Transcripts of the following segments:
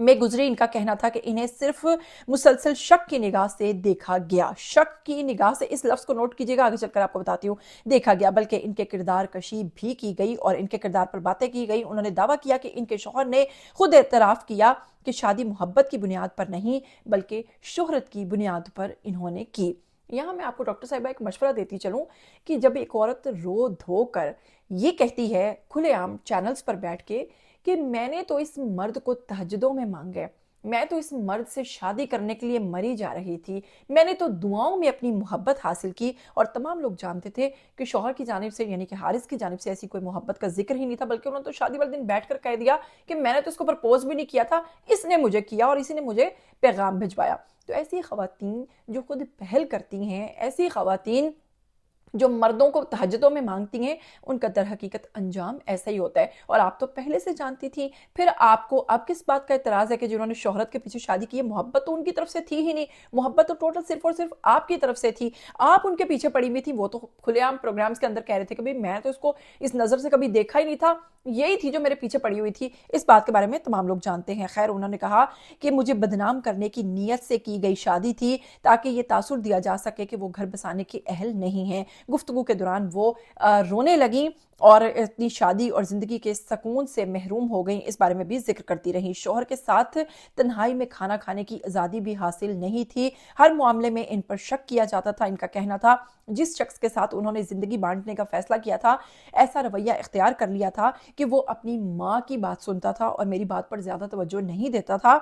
میں گزری ان کا کہنا تھا کہ انہیں صرف مسلسل شک کی نگاہ سے دیکھا گیا. شک کی نگاہ سے اس لفظ کو نوٹ کیجئے گا, آگے چل کر آپ کو بتاتی ہوں. دیکھا گیا بلکہ ان کے کردار کشی بھی کی گئی اور ان کے کردار پر باتیں کی گئی. انہوں نے دعویٰ کیا کہ ان کے شوہر نے خود اعتراف کیا کہ شادی محبت کی بنیاد پر نہیں بلکہ شہرت کی بنیاد پر انہوں نے کی. یہاں میں آپ کو ڈاکٹر صاحبہ ایک مشورہ دیتی چلوں کہ جب ایک عورت رو دھو کر یہ کہتی ہے کھلے عام چینلز پر بیٹھ کے کہ میں نے تو اس مرد کو تہجدوں میں مانگے, میں تو اس مرد سے شادی کرنے کے لیے مری جا رہی تھی, میں نے تو دعاؤں میں اپنی محبت حاصل کی, اور تمام لوگ جانتے تھے کہ شوہر کی جانب سے یعنی کہ حارث کی جانب سے ایسی کوئی محبت کا ذکر ہی نہیں تھا, بلکہ انہوں نے تو شادی والے دن بیٹھ کر کہہ دیا کہ میں نے تو اس کو پرپوز بھی نہیں کیا تھا, اس نے مجھے کیا اور اسی نے مجھے پیغام بھجوایا. تو ایسی خواتین جو خود پہل کرتی ہیں, ایسی خواتین جو مردوں کو تہجدوں میں مانگتی ہیں, ان کا در حقیقت انجام ایسا ہی ہوتا ہے. اور آپ تو پہلے سے جانتی تھی, پھر آپ کو اب کس بات کا اعتراض ہے کہ جنہوں نے شہرت کے پیچھے شادی کی ہے, محبت تو ان کی طرف سے تھی ہی نہیں, محبت تو ٹوٹل صرف اور صرف آپ کی طرف سے تھی, آپ ان کے پیچھے پڑی ہوئی تھی. وہ تو کھلے عام پروگرامز کے اندر کہہ رہے تھے کہ میں تو اس کو اس نظر سے کبھی دیکھا ہی نہیں تھا, یہی تھی جو میرے پیچھے پڑی ہوئی تھی. اس بات کے بارے میں تمام لوگ جانتے ہیں. خیر, انہوں نے کہا کہ مجھے بدنام کرنے کی نیت سے کی گئی شادی تھی تاکہ یہ تاثر دیا جا سکے کہ وہ گھر بسانے کی اہل نہیں ہیں. گفتگو کے دوران وہ رونے لگیں اور اپنی شادی اور زندگی کے سکون سے محروم ہو گئیں, اس بارے میں بھی ذکر کرتی رہیں. شوہر کے ساتھ تنہائی میں کھانا کھانے کی آزادی بھی حاصل نہیں تھی, ہر معاملے میں ان پر شک کیا جاتا تھا. ان کا کہنا تھا جس شخص کے ساتھ انہوں نے زندگی بانٹنے کا فیصلہ کیا تھا, ایسا رویہ اختیار کر لیا تھا کہ وہ اپنی ماں کی بات سنتا تھا اور میری بات پر زیادہ توجہ نہیں دیتا تھا.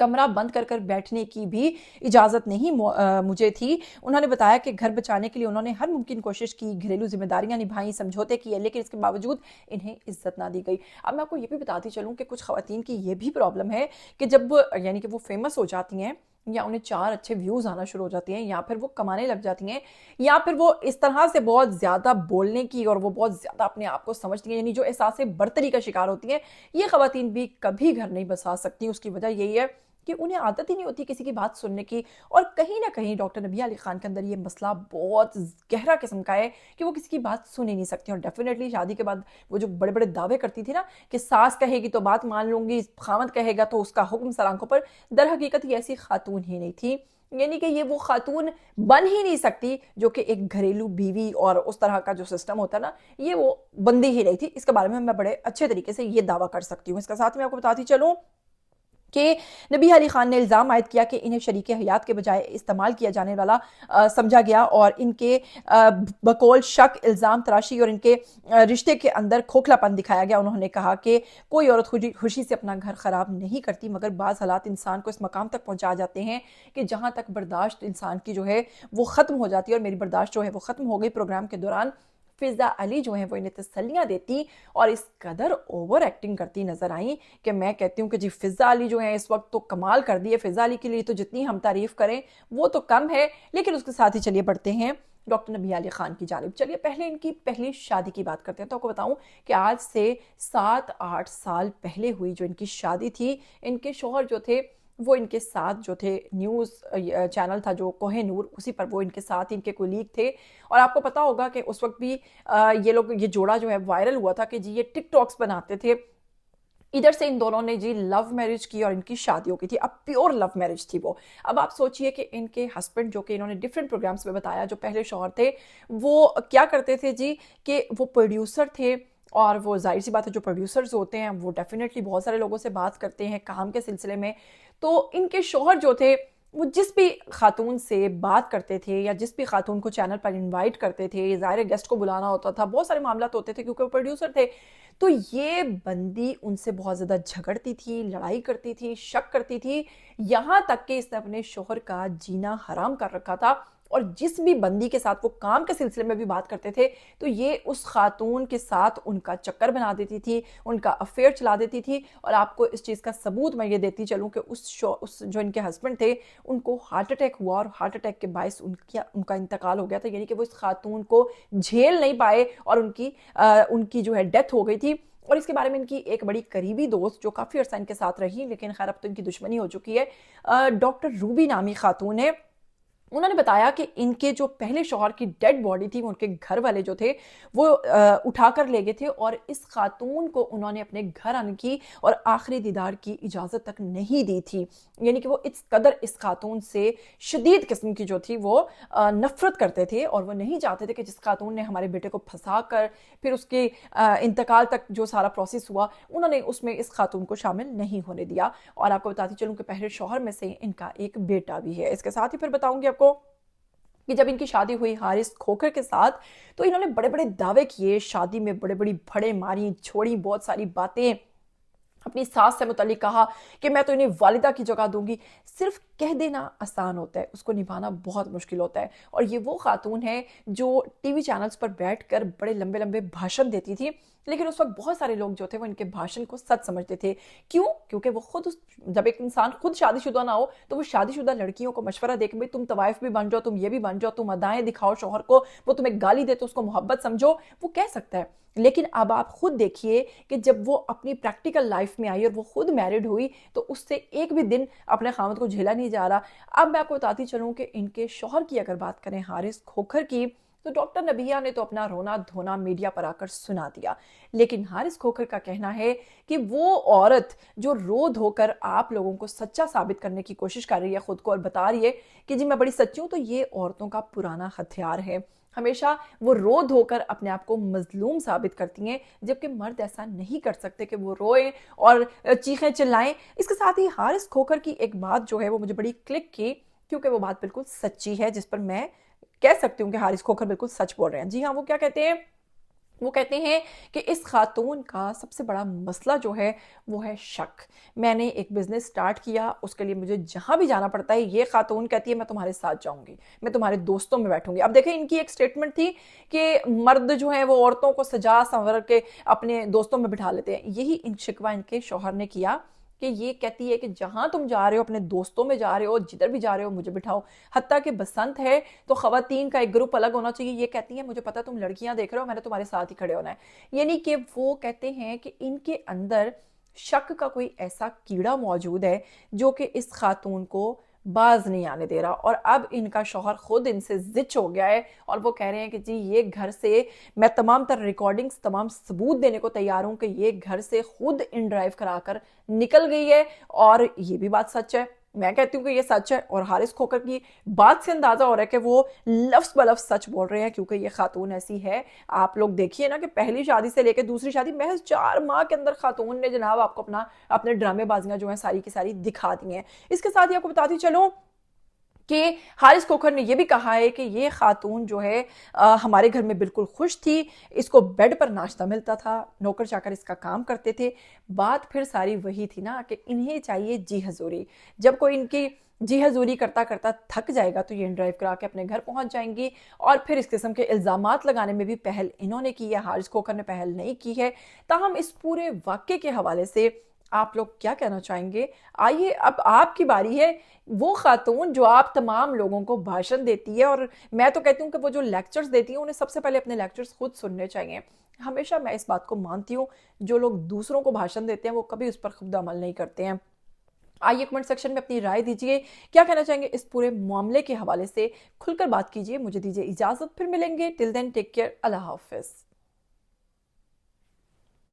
کمرہ بند کر بیٹھنے کی بھی اجازت نہیں مجھے تھی. انہوں نے بتایا کہ گھر بچانے کے لیے انہوں نے ہر ممکن کوشش کی, گھریلو ذمہ داریاں نبھائیں, سمجھوتے کیے, لیکن اس کے باوجود انہیں عزت نہ دی گئی. اب میں آپ کو یہ بھی بتاتی چلوں کہ کچھ خواتین کی یہ بھی پرابلم ہے کہ جب یعنی کہ وہ فیمس ہو جاتی ہیں, یا انہیں 4 اچھے ویوز آنا شروع ہو جاتی ہیں, یا پھر وہ کمانے لگ جاتی ہیں, یا پھر وہ اس طرح سے بہت زیادہ بولنے کی اور وہ بہت زیادہ اپنے آپ کو سمجھتی ہیں, یعنی جو احساس برتری کا شکار ہوتی ہیں, یہ خواتین بھی کبھی گھر نہیں بسا سکتی. اس کی وجہ یہی ہے کہ انہیں عادت ہی نہیں ہوتی کسی کی بات سننے کی. اور کہیں نہ کہیں ڈاکٹر نبیہ علی خان کے اندر یہ مسئلہ بہت گہرا قسم کا ہے کہ وہ کسی کی بات سن ہی نہیں سکتی. اور ڈیفینیٹلی شادی کے بعد وہ جو بڑے بڑے دعوے کرتی تھی نا کہ ساس کہے گی تو بات مان لوں گی, خامد کہے گا تو اس کا حکم سر آنکھوں پر, در حقیقت یہ ایسی خاتون ہی نہیں تھی. یعنی کہ یہ وہ خاتون بن ہی نہیں سکتی جو کہ ایک گھریلو بیوی اور اس طرح کا جو سسٹم ہوتا ہے نا, یہ وہ بندی ہی نہیں تھی. اس کے بارے میں بڑے اچھے طریقے سے یہ دعویٰ کر سکتی ہوں. اس کے ساتھ میں آپ کو بتاتی چلوں کہ نبیہ علی خان نے الزام عائد کیا کہ انہیں شریک حیات کے بجائے استعمال کیا جانے والا سمجھا گیا, اور ان کے بقول شک, الزام تراشی اور ان کے رشتے کے اندر کھوکھلا پن دکھایا گیا. انہوں نے کہا کہ کوئی عورت خوشی سے اپنا گھر خراب نہیں کرتی, مگر بعض حالات انسان کو اس مقام تک پہنچا جاتے ہیں کہ جہاں تک برداشت انسان کی جو ہے وہ ختم ہو جاتی ہے, اور میری برداشت جو ہے وہ ختم ہو گئی. پروگرام کے دوران فضا علی جو ہیں وہ انہیں تسلیاں دیتی اور اس قدر اوور ایکٹنگ کرتی نظر آئیں کہ میں کہتی ہوں کہ جی فضا علی جو ہیں اس وقت تو کمال کر دی ہے. فضا علی کے لیے تو جتنی ہم تعریف کریں وہ تو کم ہے. لیکن اس کے ساتھ ہی چلیے بڑھتے ہیں ڈاکٹر نبیہ علی خان کی جانب. چلیے پہلے ان کی پہلی شادی کی بات کرتے ہیں. تو آپ کو بتاؤں کہ آج سے 7-8 سال پہلے ہوئی جو ان کی شادی تھی, ان کے شوہر جو تھے وہ ان کے ساتھ جو تھے, نیوز چینل تھا جو کوہ نور, اسی پر وہ ان کے ساتھ ان کے کولیگ تھے. اور آپ کو پتا ہوگا کہ اس وقت بھی یہ جوڑا جو ہے وائرل ہوا تھا کہ جی یہ ٹک ٹاکس بناتے تھے. ادھر سے ان دونوں نے جی لو میرج کی اور ان کی شادی ہو گئی تھی. اب پیور لو میرج تھی وہ. اب آپ سوچئے کہ ان کے ہسبینڈ جو کہ انہوں نے ڈیفرنٹ پروگرامز میں بتایا, جو پہلے شوہر تھے وہ کیا کرتے تھے جی کہ وہ پروڈیوسر تھے, اور وہ ظاہر سی بات ہے جو پروڈیوسرز ہوتے ہیں وہ ڈیفینیٹلی بہت سارے لوگوں سے بات کرتے ہیں کام کے سلسلے میں. تو ان کے شوہر جو تھے وہ جس بھی خاتون سے بات کرتے تھے یا جس بھی خاتون کو چینل پر انوائٹ کرتے تھے, ظاہر گیسٹ کو بلانا ہوتا تھا, بہت سارے معاملات ہوتے تھے کیونکہ وہ پروڈیوسر تھے, تو یہ بندی ان سے بہت زیادہ جھگڑتی تھی, لڑائی کرتی تھی, شک کرتی تھی, یہاں تک کہ اس نے اپنے شوہر کا جینا حرام کر رکھا تھا. اور جس بھی بندی کے ساتھ وہ کام کے سلسلے میں بھی بات کرتے تھے تو یہ اس خاتون کے ساتھ ان کا چکر بنا دیتی تھی, ان کا افیئر چلا دیتی تھی. اور آپ کو اس چیز کا ثبوت میں یہ دیتی چلوں کہ اس جو ان کے ہسبینڈ تھے ان کو ہارٹ اٹیک ہوا, اور ہارٹ اٹیک کے باعث ان کا انتقال ہو گیا تھا. یعنی کہ وہ اس خاتون کو جھیل نہیں پائے اور ان کی جو ہے ڈیتھ ہو گئی تھی. اور اس کے بارے میں ان کی ایک بڑی قریبی دوست جو کافی عرصہ ان کے ساتھ رہی, لیکن خیر اب تو ان کی دشمنی ہو چکی ہے, ڈاکٹر روبی نامی خاتون ہے, انہوں نے بتایا کہ ان کے جو پہلے شوہر کی ڈیڈ باڈی تھی، ان کے گھر والے جو تھے وہ اٹھا کر لے گئے تھے، اور اس خاتون کو انہوں نے اپنے گھر آنے کی اور آخری دیدار کی اجازت تک نہیں دی تھی. یعنی کہ وہ اس قدر اس خاتون سے شدید قسم کی جو تھی وہ نفرت کرتے تھے، اور وہ نہیں چاہتے تھے کہ جس خاتون نے ہمارے بیٹے کو پھنسا کر پھر اس کے انتقال تک جو سارا پروسیس ہوا، انہوں نے اس میں اس خاتون کو شامل نہیں ہونے دیا. اور آپ کو بتاتی چلوں کہ پہلے شوہر میں سے ان کا ایک بیٹا بھی ہے. اس کے ساتھ ہی پھر بتاؤں گی آپ کو کہ جب ان کی شادی ہوئی حارث کھوکھر کے ساتھ تو انہوں نے بڑے بڑے دعوے کیے، شادی میں بڑے بڑی بھڑے ماری، چھوڑی بہت ساری باتیں، اپنی ساس سے متعلق کہا کہ میں تو انہیں والدہ کی جگہ دوں گی. صرف کہہ دینا آسان ہوتا ہے، اس کو نبھانا بہت مشکل ہوتا ہے. اور یہ وہ خاتون ہے جو ٹی وی چینلز پر بیٹھ کر بڑے لمبے لمبے بھاشن دیتی تھی، لیکن اس وقت بہت سارے لوگ جو تھے وہ ان کے بھاشن کو سچ سمجھتے تھے. کیوں؟ کیونکہ وہ خود جب ایک انسان خود شادی شدہ نہ ہو تو وہ شادی شدہ لڑکیوں کو مشورہ دے کہ بھئی تم طوائف بھی بن جاؤ، تم یہ بھی بن جاؤ، تم ادائیں دکھاؤ شوہر کو، وہ تمہیں گالی دے تو اس کو محبت سمجھو، وہ کہہ سکتا ہے. لیکن اب آپ خود دیکھیے کہ جب وہ اپنی پریکٹیکل لائف میں آئی اور وہ خود میرڈ ہوئی تو اس سے ایک بھی دن اپنے خاوند کو جھیلا نہیں جا رہا. اب میں آپ کو بتاتی چلوں کہ ان کے شوہر کی اگر بات کریں حارث کھوکھر کی، تو ڈاکٹر نبیہ نے تو اپنا رونا دھونا میڈیا پر آ کر سنا دیا. لیکن حارث کھوکھر کا کہنا ہے کہ وہ عورت جو رو دھو کر آپ لوگوں کو سچا ثابت کرنے کی کوشش کر رہی ہے خود کو، اور بتا رہی ہے کہ جی میں بڑی سچی ہوں، تو یہ عورتوں کا پرانا ہتھیار ہے. ہمیشہ وہ رو دھو کر اپنے آپ کو مظلوم ثابت کرتی ہیں، جبکہ مرد ایسا نہیں کر سکتے کہ وہ روئیں اور چیخیں چلائیں. اس کے ساتھ ہی حارث کھوکھر کی ایک بات جو ہے وہ مجھے بڑی کلک کی، کیونکہ وہ بات بالکل سچی ہے، جس پر میں کہہ سکتی ہوں کہ حارث کھوکھر بالکل سچ بول رہے ہیں. جی ہاں، وہ کیا کہتے ہیں؟ وہ کہتے ہیں کہ اس خاتون کا سب سے بڑا مسئلہ جو ہے وہ ہے شک. میں نے ایک بزنس سٹارٹ کیا، اس کے لیے مجھے جہاں بھی جانا پڑتا ہے یہ خاتون کہتی ہے میں تمہارے ساتھ جاؤں گی، میں تمہارے دوستوں میں بیٹھوں گی. اب دیکھیں ان کی ایک سٹیٹمنٹ تھی کہ مرد جو ہیں وہ عورتوں کو سجا سنور کے اپنے دوستوں میں بٹھا لیتے ہیں. یہی ان شکوہ ان کے شوہر نے کیا کہ یہ کہتی ہے کہ جہاں تم جا رہے ہو، اپنے دوستوں میں جا رہے ہو، جدھر بھی جا رہے ہو مجھے بٹھاؤ. حتیٰ کہ بسنت ہے تو خواتین کا ایک گروپ الگ ہونا چاہیے، یہ کہتی ہیں مجھے پتا تم لڑکیاں دیکھ رہے ہو، میں نے تمہارے ساتھ ہی کھڑے ہونا ہے. یعنی کہ وہ کہتے ہیں کہ ان کے اندر شک کا کوئی ایسا کیڑا موجود ہے جو کہ اس خاتون کو باز نہیں آنے دے رہا. اور اب ان کا شوہر خود ان سے زچ ہو گیا ہے اور وہ کہہ رہے ہیں کہ جی یہ گھر سے میں تمام تر ریکارڈنگز، تمام ثبوت دینے کو تیار ہوں کہ یہ گھر سے خود ان ڈرائیو کرا کر نکل گئی ہے. اور یہ بھی بات سچ ہے، میں کہتی ہوں کہ یہ سچ ہے. اور حارث کھوکھر کی بات سے اندازہ ہو رہا ہے کہ وہ لفظ بلفظ سچ بول رہے ہیں، کیونکہ یہ خاتون ایسی ہے. آپ لوگ دیکھیے نا کہ پہلی شادی سے لے کے دوسری شادی محض 4 ماہ کے اندر خاتون نے جناب آپ کو اپنے ڈرامے بازیاں جو ہیں ساری کی ساری دکھا دی ہیں. اس کے ساتھ ہی آپ کو بتاتی چلوں کہ حارث کھوکھر نے یہ بھی کہا ہے کہ یہ خاتون جو ہے ہمارے گھر میں بالکل خوش تھی، اس کو بیڈ پر ناشتہ ملتا تھا، نوکر چاکر اس کا کام کرتے تھے. بات پھر ساری وہی تھی نا کہ انہیں چاہیے جی حضوری. جب کوئی ان کی جی حضوری کرتا کرتا تھک جائے گا تو یہ ڈرائیو کرا کے اپنے گھر پہنچ جائیں گی. اور پھر اس قسم کے الزامات لگانے میں بھی پہل انہوں نے کی ہے، حارث کھوکھر نے پہل نہیں کی ہے. تاہم اس پورے واقعے کے حوالے سے آپ لوگ کیا کہنا چاہیں گے؟ آئیے اب آپ کی باری ہے. وہ خاتون جو آپ تمام لوگوں کو بھاشن دیتی ہے، اور میں تو کہتی ہوں کہ وہ جو لیکچرز دیتی ہیں انہیں سب سے پہلے اپنے لیکچرز خود سننے چاہیے. ہمیشہ میں اس بات کو مانتی ہوں جو لوگ دوسروں کو بھاشن دیتے ہیں وہ کبھی اس پر خود عمل نہیں کرتے ہیں. آئیے کمنٹ سیکشن میں اپنی رائے دیجئے، کیا کہنا چاہیں گے اس پورے معاملے کے حوالے سے، کھل کر بات کیجئے. مجھے دیجئے اجازت، پھر ملیں گے. ٹل دین ٹیک کیئر، اللہ حافظ.